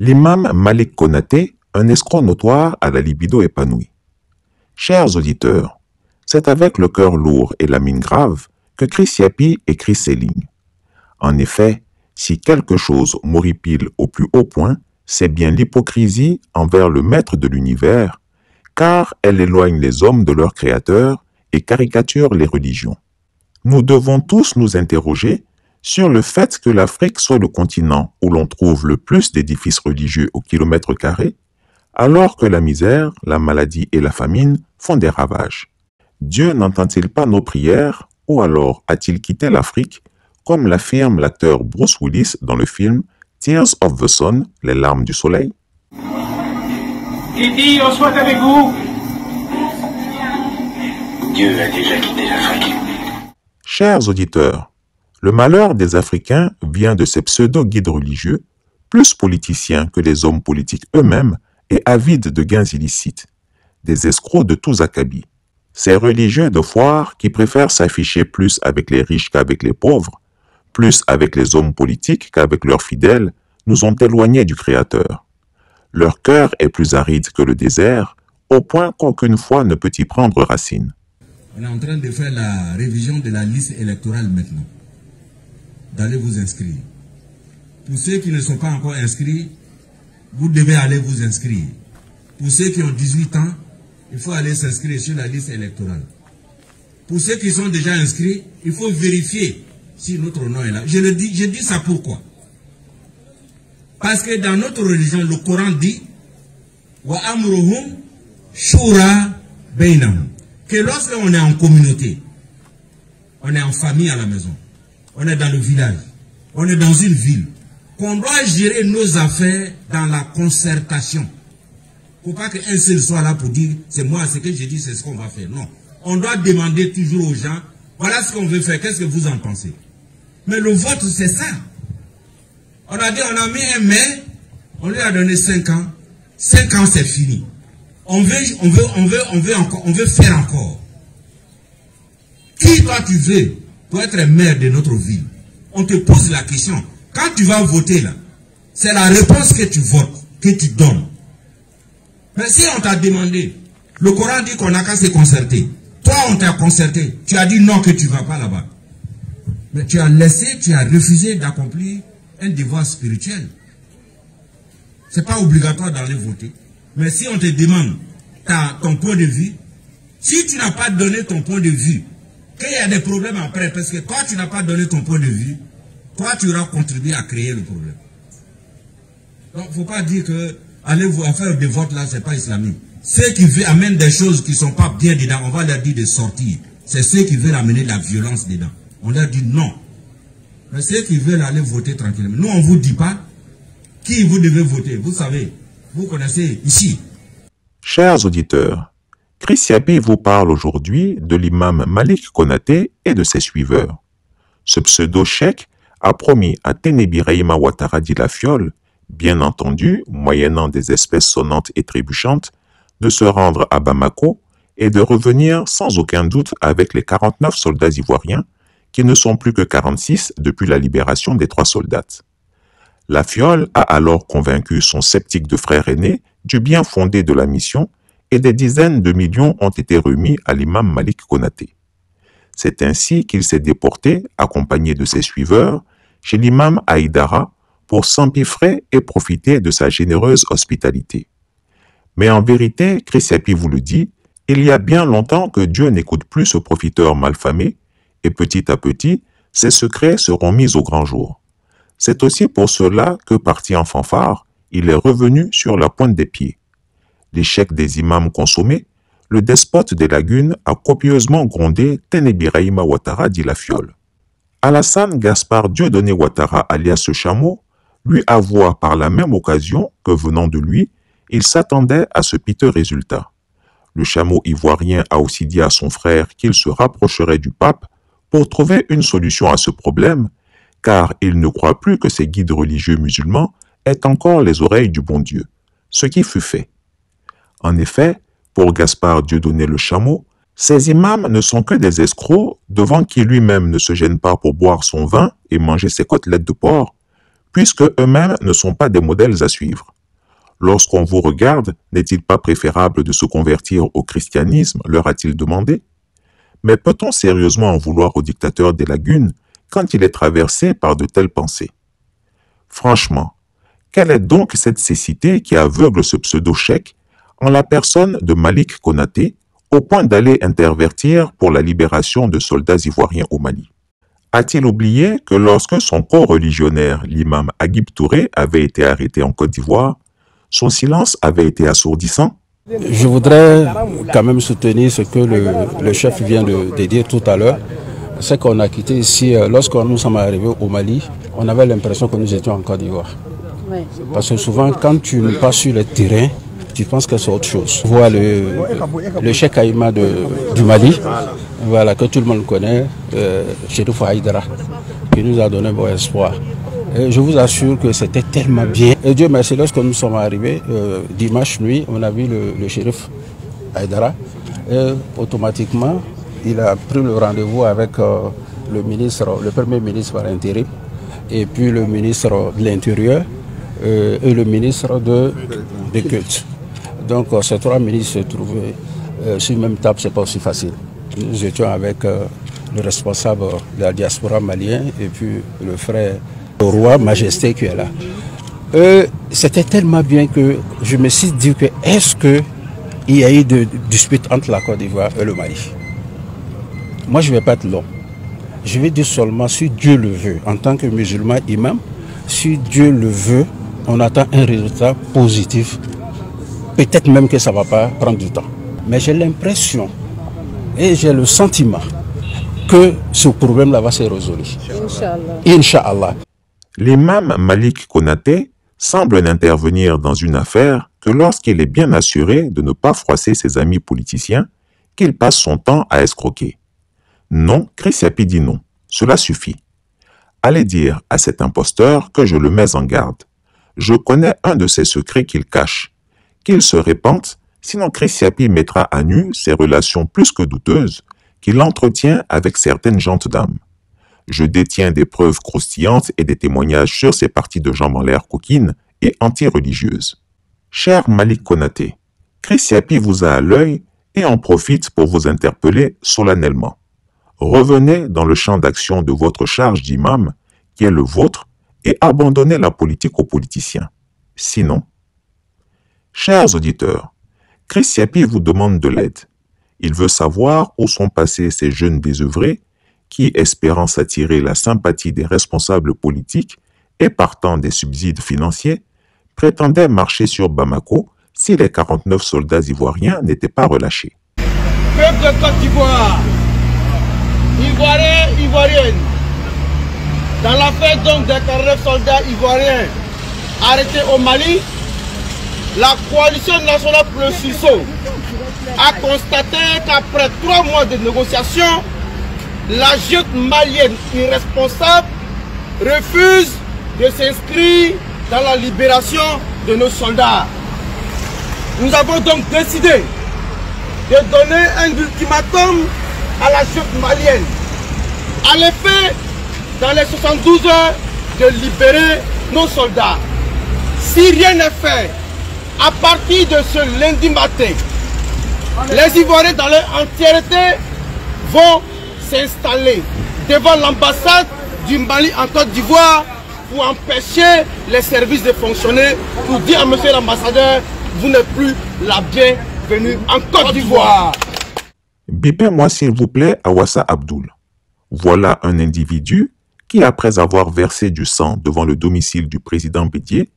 L'imam Malik Konaté, un escroc notoire à la libido épanouie. Chers auditeurs, c'est avec le cœur lourd et la mine grave que Chris Yapi écrit ces lignes. En effet, si quelque chose m'horripile au plus haut point, c'est bien l'hypocrisie envers le maître de l'univers, car elle éloigne les hommes de leur créateur et caricature les religions. Nous devons tous nous interroger sur le fait que l'Afrique soit le continent où l'on trouve le plus d'édifices religieux au kilomètre carré, alors que la misère, la maladie et la famine font des ravages. Dieu n'entend-il pas nos prières ou alors a-t-il quitté l'Afrique, comme l'affirme l'acteur Bruce Willis dans le film Tears of the Sun, les larmes du soleil? Kitty, on soit avec vous. Dieu a déjà quitté l'Afrique. Chers auditeurs, le malheur des Africains vient de ces pseudo-guides religieux, plus politiciens que les hommes politiques eux-mêmes et avides de gains illicites, des escrocs de tous acabits. Ces religieux de foire qui préfèrent s'afficher plus avec les riches qu'avec les pauvres, plus avec les hommes politiques qu'avec leurs fidèles, nous ont éloignés du Créateur. Leur cœur est plus aride que le désert, au point qu'aucune foi ne peut y prendre racine. On est en train de faire la révision de la liste électorale maintenant. D'aller vous inscrire. Pour ceux qui ne sont pas encore inscrits, vous devez aller vous inscrire. Pour ceux qui ont 18 ans, il faut aller s'inscrire sur la liste électorale. Pour ceux qui sont déjà inscrits, il faut vérifier si notre nom est là. Je dis ça pourquoi? Parce que dans notre religion, le Coran dit Wa amruhum shura bainahum, que lorsque on est en communauté, on est en famille à la maison, on est dans le village, on est dans une ville, qu'on doit gérer nos affaires dans la concertation. Il ne faut pas qu'un seul soit là pour dire c'est moi, ce que j'ai dit, c'est ce qu'on va faire. Non. On doit demander toujours aux gens, voilà ce qu'on veut faire, qu'est-ce que vous en pensez? Mais le vote, c'est ça. On a dit, on a mis un maire, on lui a donné 5 ans. 5 ans, c'est fini. On veut faire encore. Qui toi tu veux pour être maire de notre ville? On te pose la question. Quand tu vas voter là, c'est la réponse que tu votes, que tu donnes. Mais si on t'a demandé, le Coran dit qu'on n'a qu'à se concerter. Toi, on t'a concerté. Tu as dit non que tu ne vas pas là-bas. Mais tu as refusé d'accomplir un devoir spirituel. Ce n'est pas obligatoire d'aller voter. Mais si on te demande ton point de vue, si tu n'as pas donné ton point de vue, qu'il y a des problèmes après, parce que toi, tu n'as pas donné ton point de vue, toi, tu auras contribué à créer le problème. Donc, il ne faut pas dire que aller faire des votes là, ce n'est pas islamique. Ceux qui veulent amener des choses qui ne sont pas bien dedans, on va leur dire de sortir. C'est ceux qui veulent amener la violence dedans. On leur dit non. Mais ceux qui veulent aller voter tranquillement, nous, on ne vous dit pas qui vous devez voter. Vous savez, vous connaissez ici. Chers auditeurs, Chris Yapi vous parle aujourd'hui de l'imam Malik Konaté et de ses suiveurs. Ce pseudo-cheikh a promis à Tenebi Raïma Ouattara dit la Fiole, bien entendu, moyennant des espèces sonnantes et trébuchantes, de se rendre à Bamako et de revenir sans aucun doute avec les 49 soldats ivoiriens, qui ne sont plus que 46 depuis la libération des 3 soldats. La Fiole a alors convaincu son sceptique de frère aîné du bien fondé de la mission et des dizaines de millions ont été remis à l'imam Malik Konaté. C'est ainsi qu'il s'est déporté, accompagné de ses suiveurs, chez l'imam Haïdara pour s'empiffrer et profiter de sa généreuse hospitalité. Mais en vérité, Chris Yapi vous le dit, il y a bien longtemps que Dieu n'écoute plus ce profiteur malfamé, et petit à petit, ses secrets seront mis au grand jour. C'est aussi pour cela que, parti en fanfare, il est revenu sur la pointe des pieds. L'échec des imams consommés, le despote des lagunes a copieusement grondé Tenebi Raïma Ouattara dit la Fiole. Alassane Gaspard Dieudonné Ouattara alias ce chameau, lui avoua par la même occasion que venant de lui, il s'attendait à ce piteux résultat. Le chameau ivoirien a aussi dit à son frère qu'il se rapprocherait du pape pour trouver une solution à ce problème, car il ne croit plus que ces guides religieux musulmans aient encore les oreilles du bon Dieu, ce qui fut fait. En effet, pour Gaspard Dieudonné le chameau, ces imams ne sont que des escrocs devant qui lui-même ne se gêne pas pour boire son vin et manger ses côtelettes de porc, puisque eux-mêmes ne sont pas des modèles à suivre. Lorsqu'on vous regarde, n'est-il pas préférable de se convertir au christianisme, leur a-t-il demandé? Mais peut-on sérieusement en vouloir au dictateur des lagunes quand il est traversé par de telles pensées? Franchement, quelle est donc cette cécité qui aveugle ce pseudo-cheikh en la personne de Malik Konaté au point d'aller intervertir pour la libération de soldats ivoiriens au Mali? A-t-il oublié que lorsque son co-religionnaire, l'imam Agib Touré, avait été arrêté en Côte d'Ivoire, son silence avait été assourdissant? Je voudrais quand même soutenir ce que le chef vient de dire tout à l'heure. C'est qu'on a quitté ici, lorsque nous sommes arrivés au Mali, on avait l'impression que nous étions en Côte d'Ivoire. Parce que souvent, quand tu n'es pas sur le terrain, tu penses que c'est autre chose. On voit le Cheikh Aïma du Mali, voilà, que tout le monde connaît, Chérif Haïdara, qui nous a donné bon espoir. Et je vous assure que c'était tellement bien. Et Dieu merci, lorsque nous sommes arrivés, dimanche nuit, on a vu le Chérif Haïdara. Et automatiquement, il a pris le rendez-vous avec le premier ministre par intérim, et puis le ministre de l'Intérieur et le ministre de culte. Donc ces trois ministres se trouvaient sur la même table, c'est pas aussi facile. Nous étions avec le responsable de la diaspora malienne et puis le frère roi Majesté qui est là. C'était tellement bien que je me suis dit que est-ce qu'il y a eu de dispute entre la Côte d'Ivoire et le Mali? Moi je ne vais pas être long. Je vais dire seulement si Dieu le veut. En tant que musulman imam, si Dieu le veut, on attend un résultat positif. Peut-être même que ça ne va pas prendre du temps. Mais j'ai l'impression et j'ai le sentiment que ce problème-là va se résoudre. Inch'Allah. Inch'Allah. L'imam Malik Konaté semble n'intervenir dans une affaire que lorsqu'il est bien assuré de ne pas froisser ses amis politiciens qu'il passe son temps à escroquer. Non, Chris Yapi dit non. Cela suffit. Allez dire à cet imposteur que je le mets en garde. Je connais un de ses secrets qu'il cache. Qu'il se répande, sinon Chris Yapi mettra à nu ses relations plus que douteuses qu'il entretient avec certaines gentes dames. Je détiens des preuves croustillantes et des témoignages sur ces parties de jambes en l'air coquines et anti-religieuses. Cher Malik Konaté, Chris Yapi vous a à l'œil et en profite pour vous interpeller solennellement. Revenez dans le champ d'action de votre charge d'imam, qui est le vôtre, et abandonnez la politique aux politiciens. Sinon, chers auditeurs, Chris Yapi vous demande de l'aide. Il veut savoir où sont passés ces jeunes désœuvrés qui, espérant s'attirer la sympathie des responsables politiques et partant des subsides financiers, prétendaient marcher sur Bamako si les 49 soldats ivoiriens n'étaient pas relâchés. Peuple de Côte d'Ivoire, Ivoiriens, Ivoiriennes, dans l'affaire donc des 49 soldats ivoiriens arrêtés au Mali, la coalition nationale pour le sursaut a constaté qu'après 3 mois de négociations, la junte malienne irresponsable refuse de s'inscrire dans la libération de nos soldats. Nous avons donc décidé de donner un ultimatum à la junte malienne. À l'effet, dans les 72 heures, de libérer nos soldats. Si rien n'est fait, à partir de ce lundi matin, les Ivoiriens dans leur entièreté vont s'installer devant l'ambassade du Mali en Côte d'Ivoire pour empêcher les services de fonctionner, pour dire à monsieur l'ambassadeur, vous n'êtes plus la bienvenue en Côte d'Ivoire. Bipez-moi s'il vous plaît Awassa Abdoul. Voilà un individu qui, après avoir versé du sang devant le domicile du président Bédié,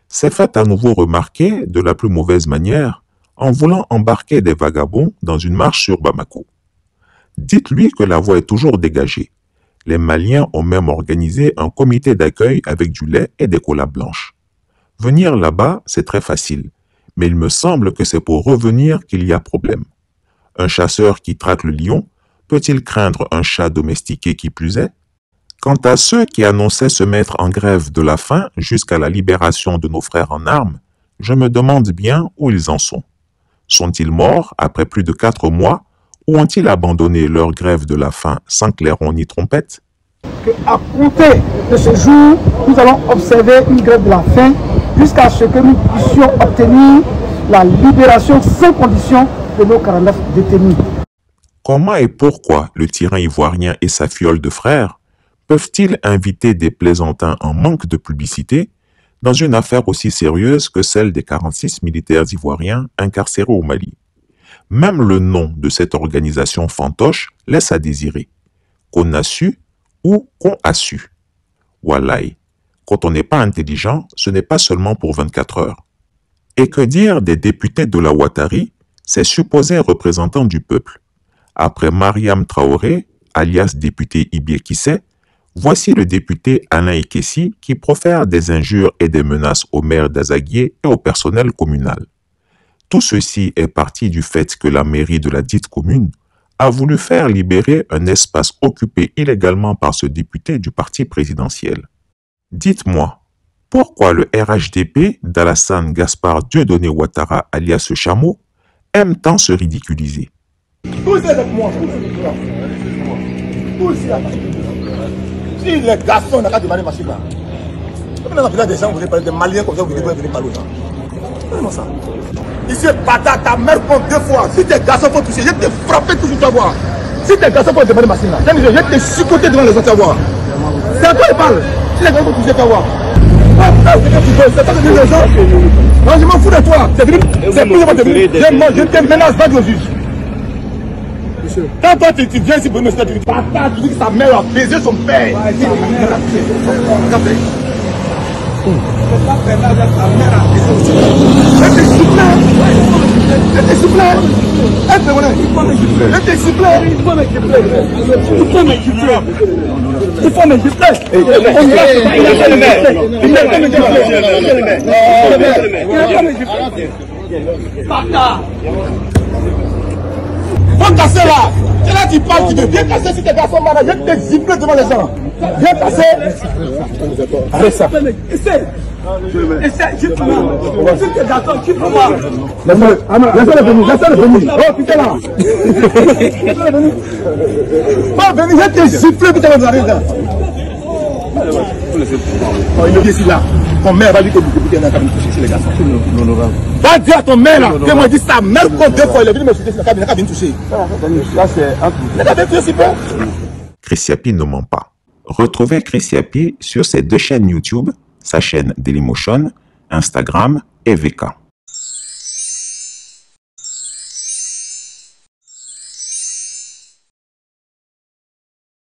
s'est fait à nouveau remarquer de la plus mauvaise manière en voulant embarquer des vagabonds dans une marche sur Bamako. Dites-lui que la voie est toujours dégagée. Les Maliens ont même organisé un comité d'accueil avec du lait et des colas blanches. Venir là-bas, c'est très facile, mais il me semble que c'est pour revenir qu'il y a problème. Un chasseur qui traque le lion peut-il craindre un chat domestiqué qui plus est? Quant à ceux qui annonçaient se mettre en grève de la faim jusqu'à la libération de nos frères en armes, je me demande bien où ils en sont. Sont-ils morts après plus de 4 mois ou ont-ils abandonné leur grève de la faim sans clairon ni trompette? qu'à compter de ce jour, nous allons observer une grève de la faim jusqu'à ce que nous puissions obtenir la libération sans condition de nos 49 détenus. Comment et pourquoi le tyran ivoirien et sa fiole de frères peuvent-ils inviter des plaisantins en manque de publicité dans une affaire aussi sérieuse que celle des 46 militaires ivoiriens incarcérés au Mali? Même le nom de cette organisation fantoche laisse à désirer. Qu'on a su ou qu'on a su. Wallahi, quand on n'est pas intelligent, ce n'est pas seulement pour 24 heures. Et que dire des députés de la Ouattari, ces supposés représentants du peuple? Après Mariam Traoré, alias député Ibie Kissé, voici le député Alain Ekessi qui profère des injures et des menaces au maire d'Azaguié et au personnel communal. Tout ceci est parti du fait que la mairie de la dite commune a voulu faire libérer un espace occupé illégalement par ce député du parti présidentiel. Dites-moi, pourquoi le RHDP d'Alassane Gaspard Dieudonné Ouattara alias Chameau aime tant se ridiculiser? Tous avec moi. Tous si les garçons n'ont pas demandé ma chima, comme dans la des gens, vous allez parler des Maliens comme ça, vous devez venir parler aux gens. Comment ça? Ici, bâtard, ta mère compte 2 fois. Si tes garçons font toucher, je vais te frapper toujours ta voix. Si tes garçons font demander ma chima, je vais te chicoter devant les autres ta voix. C'est à toi qui parle. Si les garçons font toucher ta voix. C'est pas de dire les gens. Non, je m'en fous de toi. C'est plus je te menace pas de juge. Quand toi tu viens ici pour me faire du bâtard, tu dis que sa mère a baisé son père. Faut casser là. C'est là tu parles, tu veux bien casser si tes garçons malades. Viens te gifler devant les gens. Viens casser. Arrête ça. Essaye. Essaye, gifle-moi. Si tes garçons, gifle-moi. Laissez-le venir, laissez-le venir. Oh putain là. Laissez-le venir. Va venir, viens te gifler putain de la oh, il est ici là. Ton mère va dire que vous êtes dans toucher les garçons. Va dire à ton mère là. Que moi dis sa mère compte 2 fois. Il est venu me toucher. Il n'a pas bien touché. Là c'est un coup. Il n'a pas bien touché. Chris Yapi ne ment pas. Retrouvez Chris Yapi sur ses 2 chaînes YouTube, sa chaîne Dailymotion, Instagram et VK.